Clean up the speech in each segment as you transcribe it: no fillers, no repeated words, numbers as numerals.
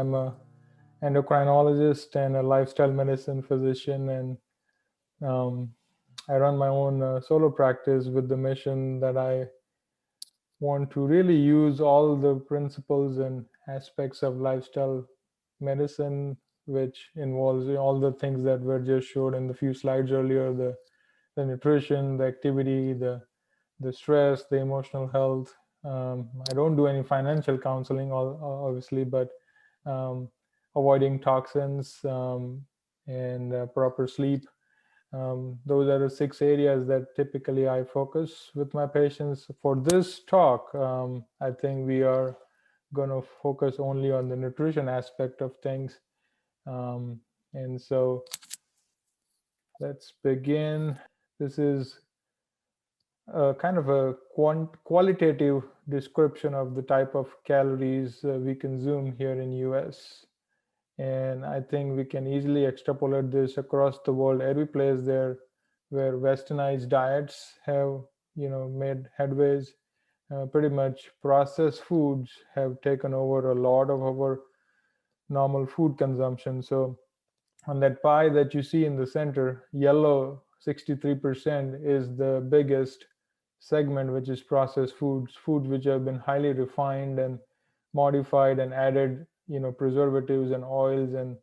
I'm a endocrinologist and a lifestyle medicine physician, and um, I run my own solo practice with the mission that I want to really use all the principles and aspects of lifestyle medicine, which involves all the things that were just showed in the few slides earlier: the nutrition, the activity, the stress, the emotional health. I don't do any financial counseling, obviously, but um, avoiding toxins and proper sleep. Those are the six areas that typically I focus with my patients. For this talk, I think we are going to focus only on the nutrition aspect of things. Um, and so let's begin. This is kind of a qualitative description of the type of calories we consume here in US. And I think we can easily extrapolate this across the world, every place there where westernized diets have made headways. Pretty much processed foods have taken over a lot of our normal food consumption. So on that pie that you see in the center, yellow 63% is the biggest segment, which is processed foods which have been highly refined and modified and added, preservatives and oils and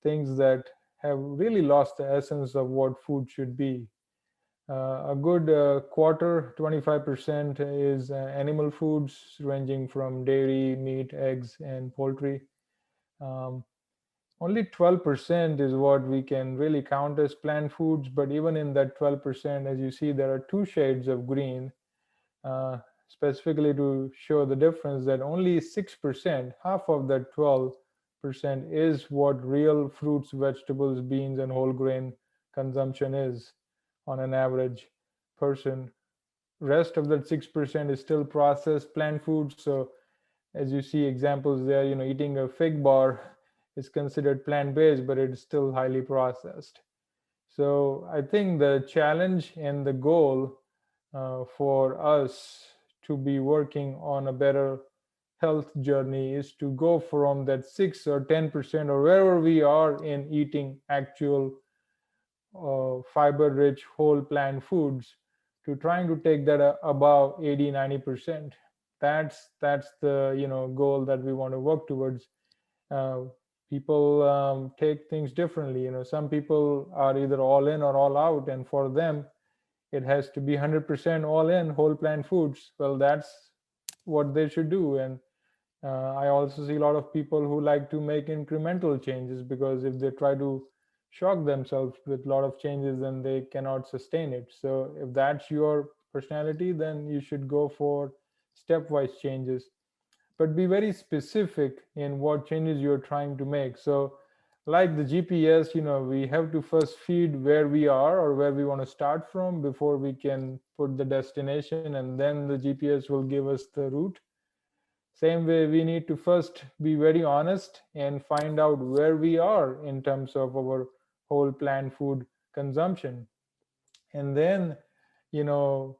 things that have really lost the essence of what food should be. A good quarter, 25%, is animal foods ranging from dairy, meat, eggs, and poultry. Um, Only 12% is what we can really count as plant foods, but even in that 12%, as you see, there are two shades of green, uh, specifically to show the difference that only 6%, half of that 12%, is what real fruits, vegetables, beans, and whole grain consumption is on an average person. Rest of that 6% is still processed plant foods. So as you see examples there, eating a fig bar is considered plant-based, but it's still highly processed. So I think the challenge and the goal for us to be working on a better health journey is to go from that 6 or 10% or wherever we are in eating actual fiber rich whole plant foods to trying to take that above 80-90%. That's the goal that we want to work towards. uh, People take things differently. Some people are either all in or all out, and for them it has to be 100% all in whole plant foods. Well, that's what they should do. And I also see a lot of people who like to make incremental changes, because if they try to shock themselves with a lot of changes, then they cannot sustain it. So if that's your personality, then you should go for stepwise changes, but be very specific in what changes you're trying to make. So like the GPS, we have to first feed where we are or where we want to start from before we can put the destination, and then the GPS will give us the route. Same way, we need to first be very honest and find out where we are in terms of our whole plant food consumption, and then you know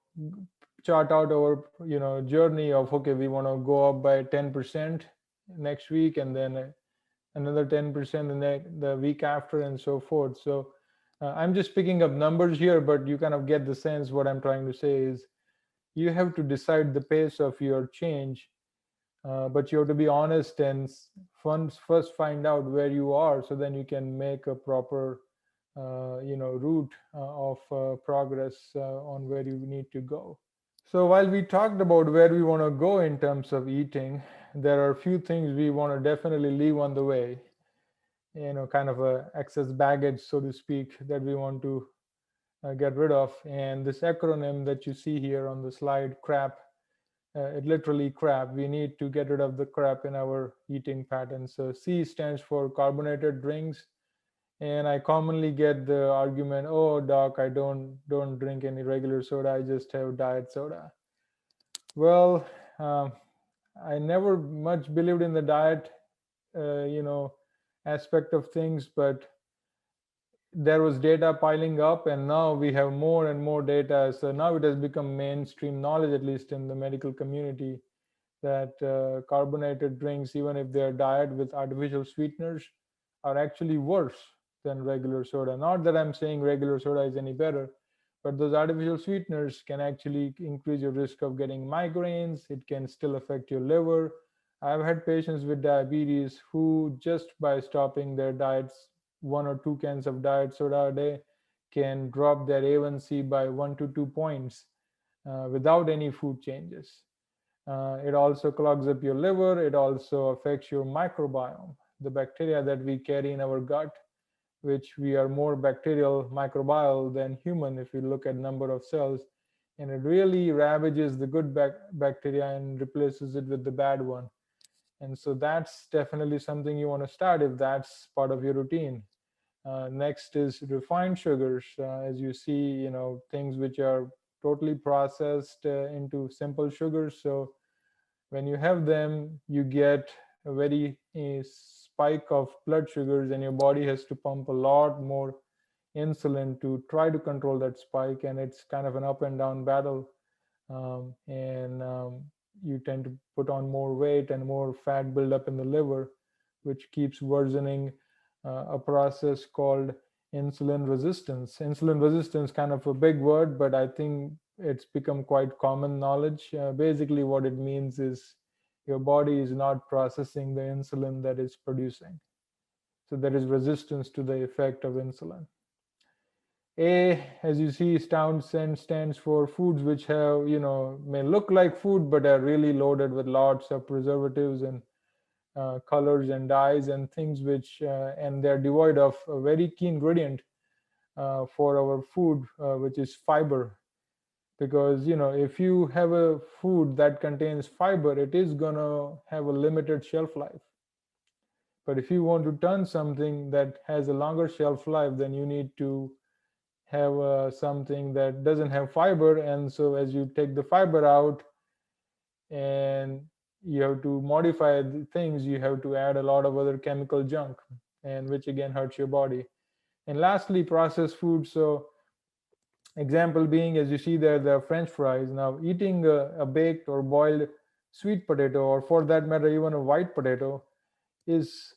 chart out our journey of, okay, we want to go up by 10% next week, and then another 10% the week after, and so forth. So I'm just picking up numbers here, but you kind of get the sense. What I'm trying to say is you have to decide the pace of your change, but you have to be honest and first find out where you are, so then you can make a proper route of progress on where you need to go. So while we talked about where we want to go in terms of eating, there are a few things we want to definitely leave on the way, kind of a excess baggage, so to speak, that we want to get rid of. And this acronym that you see here on the slide, crap, it literally crap. We need to get rid of the crap in our eating patterns. So C stands for carbonated drinks. And I commonly get the argument, "Oh, doc, I don't drink any regular soda. I just have diet soda." Well, um, I never much believed in the diet, uh, you know, aspect of things, but there was data piling up, and now we have more and more data. So now it has become mainstream knowledge, at least in the medical community, that carbonated drinks, even if they're dyed with artificial sweeteners, are actually worse than regular soda. Not that I'm saying regular soda is any better, but those artificial sweeteners can actually increase your risk of getting migraines. It can still affect your liver. I've had patients with diabetes who, just by stopping their diets, 1 or 2 cans of diet soda a day, can drop their A1C by 1 to 2 points without any food changes. It also clogs up your liver. It also affects your microbiome, the bacteria that we carry in our gut, which we are more bacterial microbial than human if you look at number of cells. And it really ravages the good bacteria and replaces it with the bad one. And so that's definitely something you want to start if that's part of your routine. Next is refined sugars. As you see, things which are totally processed into simple sugars. So when you have them, you get a very spike of blood sugars, and your body has to pump a lot more insulin to try to control that spike, and it's kind of an up and down battle. And You tend to put on more weight and more fat buildup in the liver, which keeps worsening a process called insulin resistance. Insulin resistance, kind of a big word, but I think it's become quite common knowledge. Basically, what it means is your body is not processing the insulin that is producing. So there is resistance to the effect of insulin. A, as you see, stands for foods which have, may look like food, but are really loaded with lots of preservatives and colors and dyes and things and they're devoid of a very key ingredient for our food, which is fiber. Because, if you have a food that contains fiber, it is going to have a limited shelf life. But if you want to turn something that has a longer shelf life, then you need to have something that doesn't have fiber. And so as you take the fiber out and you have to modify the things, you have to add a lot of other chemical junk, and which again hurts your body. And lastly, processed food. So example being, as you see there, the French fries. Now, eating a baked or boiled sweet potato, or for that matter even a white potato, is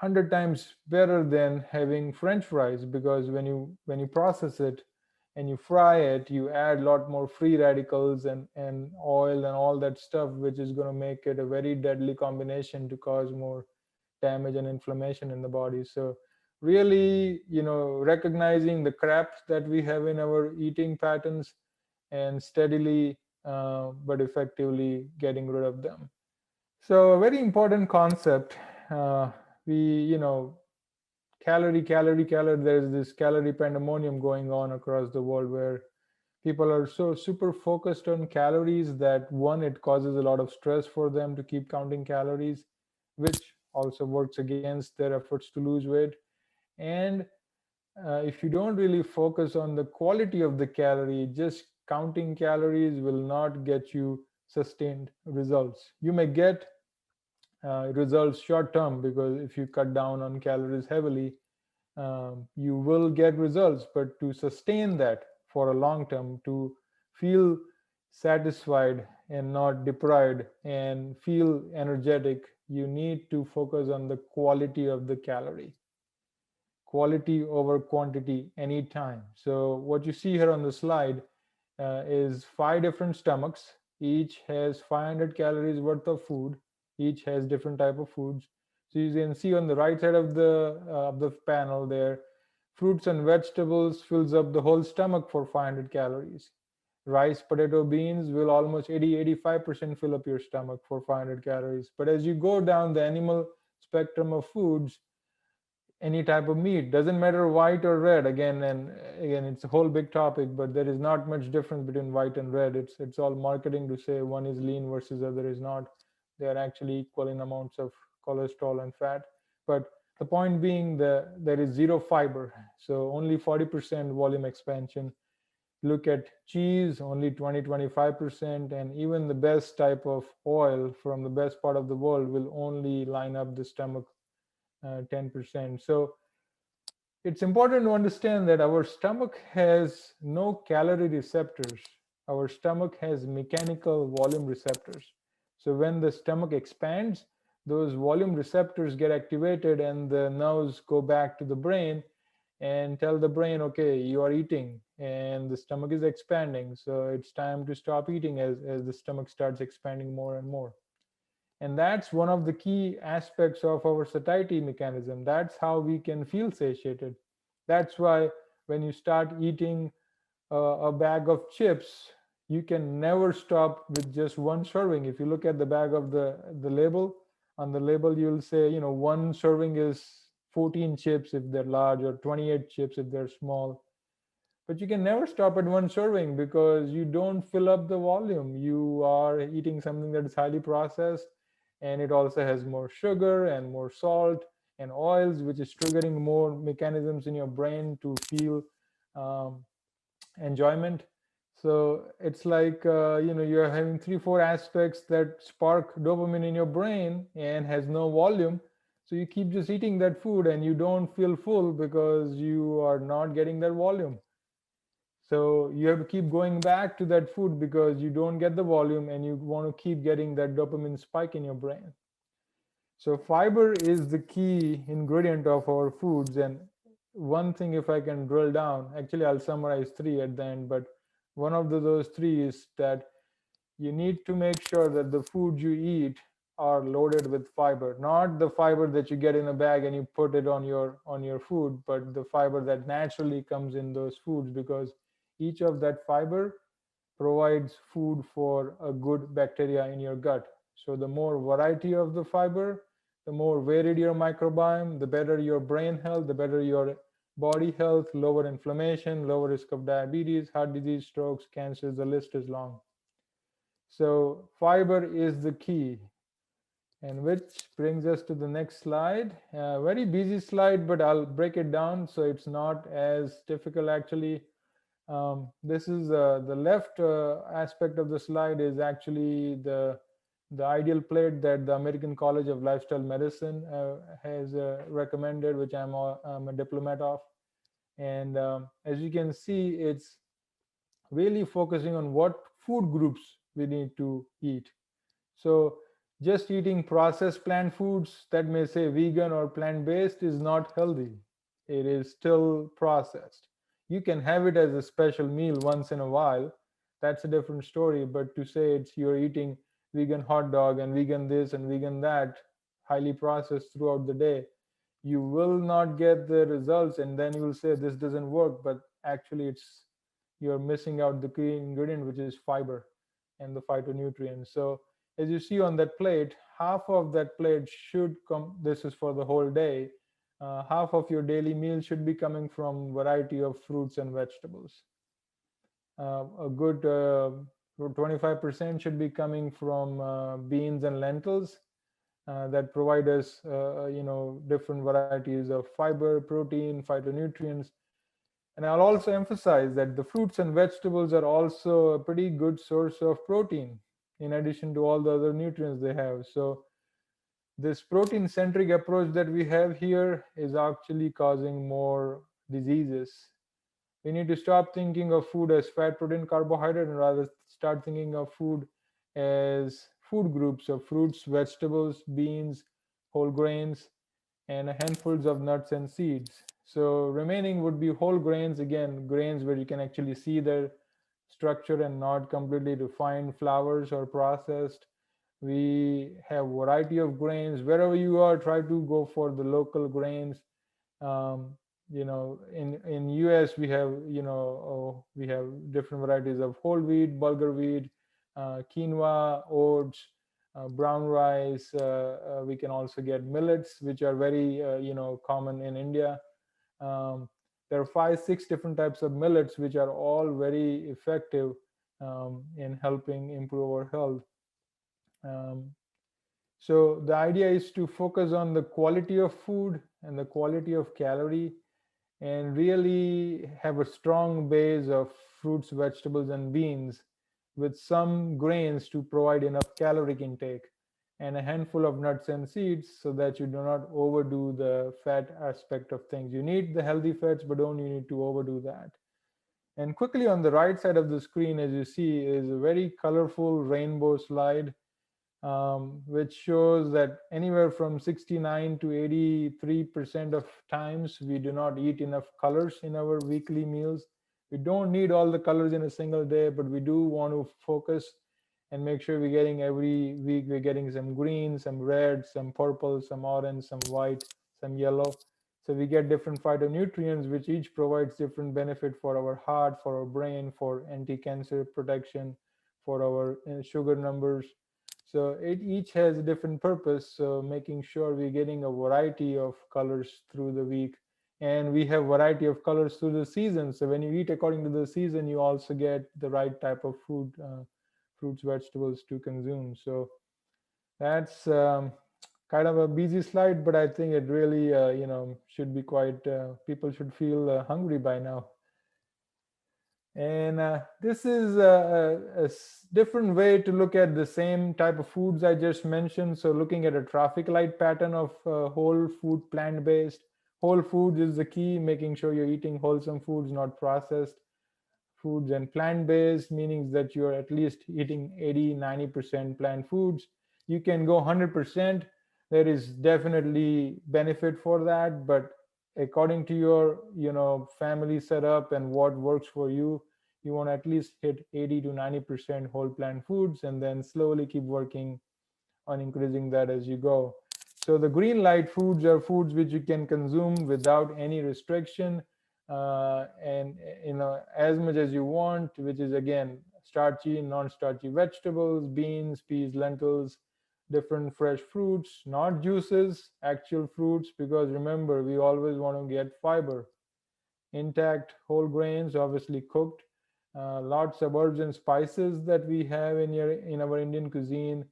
100 times better than having French fries, because when you process it and you fry it, you add a lot more free radicals and oil and all that stuff, which is going to make it a very deadly combination to cause more damage and inflammation in the body. So really, recognizing the crap that we have in our eating patterns, and steadily but effectively getting rid of them. So a very important concept. uh, we calorie, there's this calorie pandemonium going on across the world, where people are so super focused on calories that, one, it causes a lot of stress for them to keep counting calories, which also works against their efforts to lose weight. And if you don't really focus on the quality of the calorie, just counting calories will not get you sustained results. You may get results short term, because if you cut down on calories heavily, you will get results. But to sustain that for a long term, to feel satisfied and not deprived and feel energetic, you need to focus on the quality of the calorie. Quality over quantity anytime. So what you see here on the slide is 5 different stomachs. Each has 500 calories worth of food. Each has different type of foods. So you can see on the right side of the panel there, fruits and vegetables fills up the whole stomach for 500 calories. Rice, potato, beans will almost 80-85% fill up your stomach for 500 calories. But as you go down the animal spectrum of foods, any type of meat, doesn't matter white or red, again it's a whole big topic, but there is not much difference between white and red. It's all marketing to say one is lean versus other is not. They are actually equal in amounts of cholesterol and fat. But the point being that there is zero fiber, so only 40% volume expansion. Look at cheese, only 20-25%, and even the best type of oil from the best part of the world will only line up the stomach 10%. So it's important to understand that our stomach has no calorie receptors. Our stomach has mechanical volume receptors. So when the stomach expands, those volume receptors get activated and the nerves go back to the brain and tell the brain, okay, you are eating and the stomach is expanding. So it's time to stop eating as the stomach starts expanding more and more. And that's one of the key aspects of our satiety mechanism. That's how we can feel satiated. That's why when you start eating a bag of chips, you can never stop with just one serving. If you look at the bag of the label, on the label you'll say, one serving is 14 chips if they're large, or 28 chips if they're small. But you can never stop at one serving because you don't fill up the volume. You are eating something that is highly processed, and it also has more sugar and more salt and oils, which is triggering more mechanisms in your brain to feel um, enjoyment. So it's like you're having three four aspects that spark dopamine in your brain and has no volume. So you keep just eating that food and you don't feel full because you are not getting that volume. So you have to keep going back to that food because you don't get the volume and you want to keep getting that dopamine spike in your brain. So fiber is the key ingredient of our foods. And one thing, if I can drill down, actually I'll summarize three at the end, but one of those three is that you need to make sure that the foods you eat are loaded with fiber, not the fiber that you get in a bag and you put it on your food, but the fiber that naturally comes in those foods, because each of that fiber provides food for a good bacteria in your gut. So the more variety of the fiber, the more varied your microbiome, the better your brain health, the better your body health, lower inflammation, lower risk of diabetes, heart disease, strokes, cancers, the list is long. So fiber is the key. And which brings us to the next slide. Very busy slide, but I'll break it down so it's not as difficult actually. This is the left aspect of the slide is actually the ideal plate that the American College of Lifestyle Medicine has recommended, which I'm a diplomat of. And as you can see, it's really focusing on what food groups we need to eat. So just eating processed plant foods that may say vegan or plant-based is not healthy. It is still processed. You can have it as a special meal once in a while. That's a different story. But to say it's you're eating vegan hot dog and vegan this and vegan that, highly processed throughout the day, you will not get the results, and then you will say this doesn't work. But actually, you're missing out the key ingredient, which is fiber and the phytonutrients. So as you see on that plate, half of that plate should come, this is for the whole day, half of your daily meal should be coming from variety of fruits and vegetables. A good 25% should be coming from beans and lentils that provide us different varieties of fiber, protein, phytonutrients. And I'll also emphasize that the fruits and vegetables are also a pretty good source of protein in addition to all the other nutrients they have. So this protein centric approach that we have here is actually causing more diseases. We need to stop thinking of food as fat, protein, carbohydrate, and rather start thinking of food as food groups of fruits, vegetables, beans, whole grains, and handfuls of nuts and seeds. So remaining would be whole grains, again, grains where you can actually see their structure and not completely refined flours or processed. We have variety of grains. Wherever you are, try to go for the local grains. Um, in US we have different varieties of whole wheat, bulgur wheat, quinoa, oats, brown rice. We can also get millets, which are very common in India. Um, there are 5 6 different types of millets, which are all very effective in helping improve our health. Um, so the idea is to focus on the quality of food and the quality of calorie, and really have a strong base of fruits, vegetables, and beans with some grains to provide enough caloric intake, and a handful of nuts and seeds so that you do not overdo the fat aspect of things. You need the healthy fats, but don't you need to overdo that. And quickly on the right side of the screen, as you see, is a very colorful rainbow slide. which shows that anywhere from 69 to 83% of times we do not eat enough colors in our weekly meals. We don't need all the colors in a single day, but we do want to focus and make sure we're getting every week, we're getting some green, some red, some purple, some orange, some white, some yellow. So we get different phytonutrients, which each provides different benefit for our heart, for our brain, for anti-cancer protection, for our sugar numbers. So it each has a different purpose. So making sure we're getting a variety of colors through the week, and we have variety of colors through the season. So when you eat according to the season, you also get the right type of food, fruits, vegetables to consume. So that's kind of a busy slide, but I think it really, should be quite. People should feel hungry by now. And this is different way to look at the same type of foods I just mentioned. So looking at a traffic light pattern of whole food, plant-based. Whole foods is the key, making sure you're eating wholesome foods, not processed foods. And plant-based meaning that you're at least eating 80-90% plant foods. You can go 100%. There is definitely benefit for that, but according to your family setup and what works for you, you want to at least hit 80 to 90% whole plant foods, and then slowly keep working on increasing that as you go. So the green light foods are foods which you can consume without any restriction, and as much as you want, which is again starchy, non-starchy vegetables, beans, peas, lentils, different fresh fruits, not juices, actual fruits, because remember, we always want to get fiber, intact whole grains, obviously cooked. Lots of herbs and spices that we have in our Indian cuisine,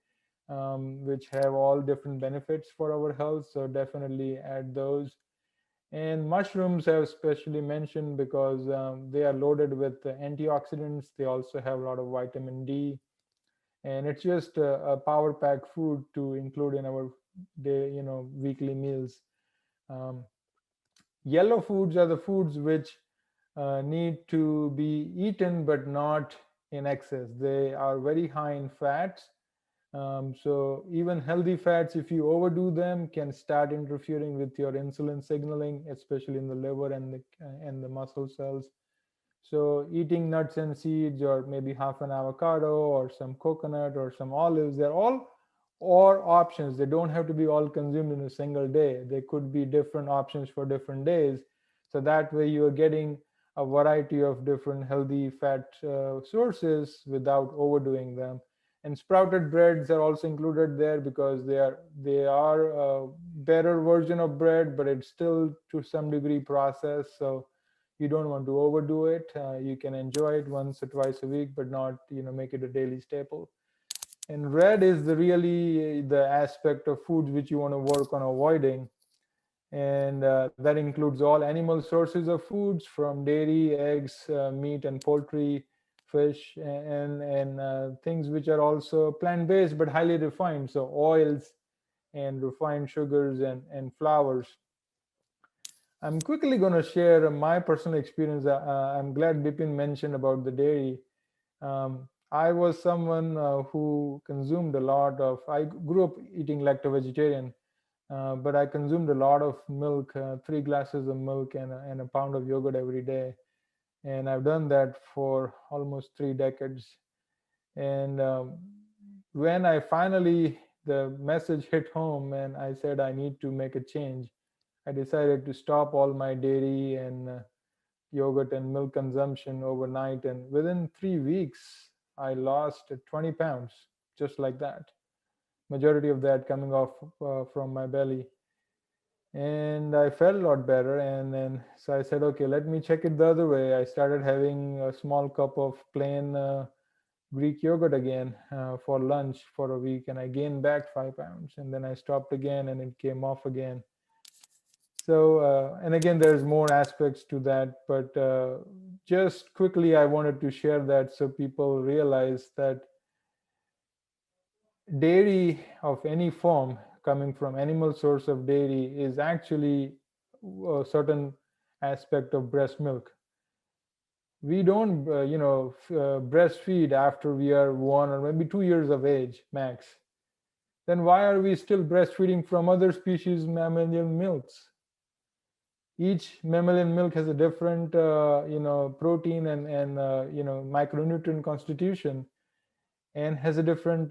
which have all different benefits for our health. So definitely add those. And mushrooms have specially mentioned because they are loaded with antioxidants. They also have a lot of vitamin D, and it's just a power pack food to include in our weekly meals. Um, Yellow foods are the foods which need to be eaten but not in excess. They are very high in fats. So even healthy fats, if you overdo them, can start interfering with your insulin signaling, especially in the liver and the muscle cells. So eating nuts and seeds, or maybe half an avocado, or some coconut, or some olives, they're all or options. They don't have to be all consumed in a single day. They could be different options for different days. So that way you are getting a variety of different healthy fat sources without overdoing them. And sprouted breads are also included there because they are a better version of bread, but it's still to some degree processed. So you don't want to overdo it. You can enjoy it once or twice a week, but not make it a daily staple. And red is the really the aspect of foods which you want to work on avoiding, and that includes all animal sources of foods from dairy, eggs, meat, and poultry, fish, and things which are also plant-based but highly refined. So oils and refined sugars and flours. I'm quickly going to share my personal experience. I'm glad Bipin mentioned about the dairy. I was someone who consumed a lot of. I grew up eating lacto-vegetarian, but I consumed a lot of milk, 3 glasses of milk and a pound of yogurt every day, and I've done that for almost 3 decades. And when I finally the message hit home, and I said I need to make a change, I decided to stop all my dairy and yogurt and milk consumption overnight, and within 3 weeks I lost 20 pounds just like that. Majority of that coming off from my belly, and I felt a lot better. And then so I said, okay, let me check it the other way. I started having a small cup of plain Greek yogurt again for lunch for a week, and I gained back 5 pounds. And then I stopped again, and it came off again. So, and again, there's more aspects to that, but just quickly, I wanted to share that so people realize that dairy of any form coming from animal source of dairy is actually a certain aspect of breast milk. We don't, breastfeed after we are 1 or maybe 2 years of age max. then why are we still breastfeeding from other species mammalian milks? Each mammalian milk has a different protein and micronutrient constitution, and has a different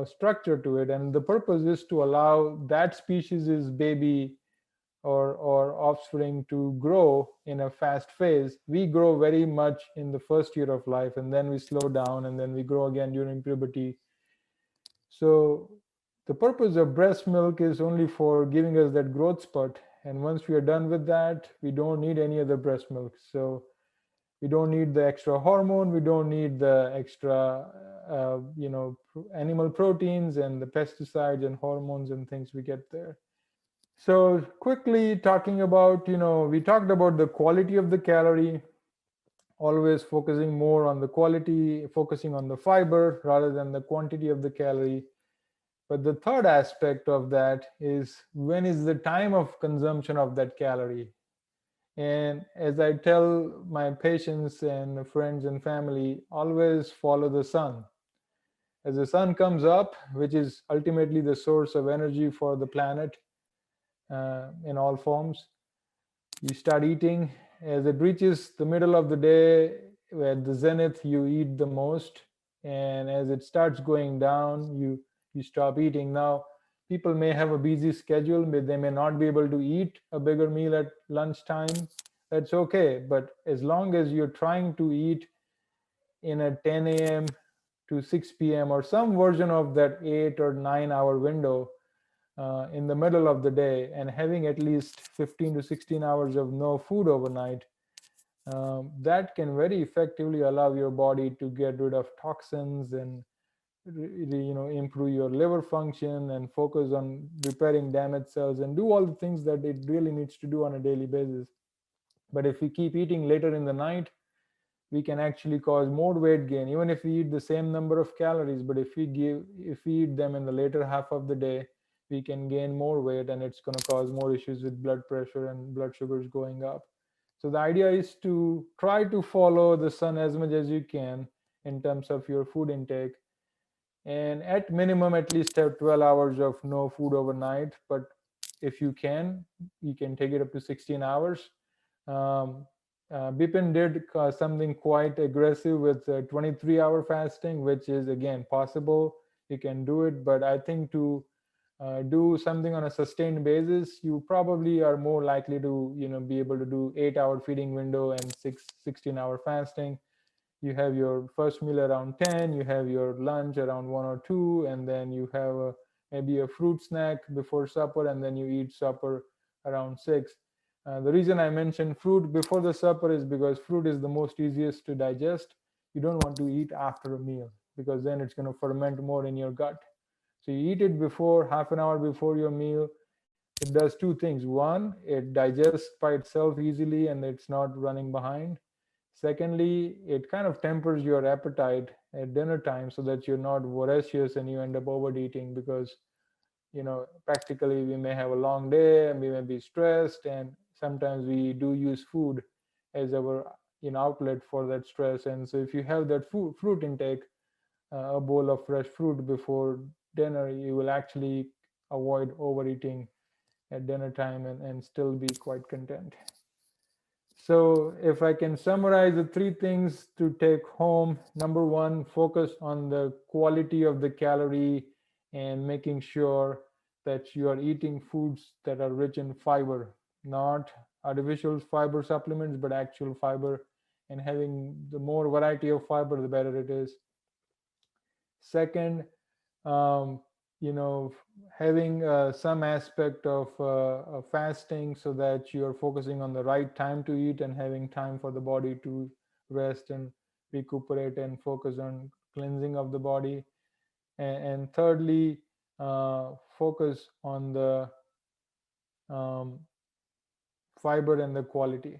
structure to it, and the purpose is to allow that species' baby or offspring to grow in a fast phase. We grow very much in the first year of life, and then we slow down, and then we grow again during puberty. So the purpose of breast milk is only for giving us that growth spurt, and once we are done with that, we don't need any other breast milk. So we don't need the extra hormone, we don't need the extra animal proteins and the pesticides and hormones and things we get there. So quickly talking about, we talked about the quality of the calorie, always focusing more on the quality, focusing on the fiber rather than the quantity of the calorie. But the third aspect of that is, when is the time of consumption of that calorie? And as I tell my patients and friends and family, always follow the sun. As the sun comes up, which is ultimately the source of energy for the planet in all forms, you start eating. As it reaches the middle of the day, at the zenith, you eat the most, and as it starts going down, you stop eating. Now, people may have a busy schedule, but they may not be able to eat a bigger meal at lunchtime. That's okay, but as long as you're trying to eat in a 10 a.m. to 6 p.m. or some version of that 8 or 9 hour window, in the middle of the day, and having at least 15 to 16 hours of no food overnight, that can very effectively allow your body to get rid of toxins and improve your liver function and focus on repairing damaged cells and do all the things that it really needs to do on a daily basis. But if we keep eating later in the night, we can actually cause more weight gain, even if we eat the same number of calories. But if we eat them in the later half of the day, we can gain more weight, and it's going to cause more issues with blood pressure and blood sugars going up. So the idea is to try to follow the sun as much as you can in terms of your food intake, and at minimum at least have 12 hours of no food overnight. But if you can take it up to 16 hours. um, Bipin did something quite aggressive with 23-hour fasting, which is again possible. You can do it, but I think to do something on a sustained basis, you probably are more likely to be able to do 8-hour feeding window and 16-hour fasting. You have your first meal around 10, you have your lunch around 1 or 2, and then you have maybe a fruit snack before supper, and then you eat supper around 6. The reason I mentioned fruit before the supper is because fruit is the most easiest to digest. You don't want to eat after a meal, because then it's going to ferment more in your gut. So you eat it before, half an hour before your meal. It does two things. One, it digests by itself easily and it's not running behind. Secondly, it kind of tempers your appetite at dinner time so that you're not voracious and you end up overeating, because practically we may have a long day and we may be stressed, and sometimes we do use food as our outlet for that stress. And so if you have that fruit intake, a bowl of fresh fruit before dinner, you will actually avoid overeating at dinner time and still be quite content. So, if I can summarize the three things to take home: number one, focus on the quality of the calorie and making sure that you are eating foods that are rich in fiber, not artificial fiber supplements, but actual fiber. And having the more variety of fiber, the better it is. Second, um, having some aspect of fasting so that you're focusing on the right time to eat and having time for the body to rest and recuperate and focus on cleansing of the body. And thirdly, focus on the um, fiber and the quality.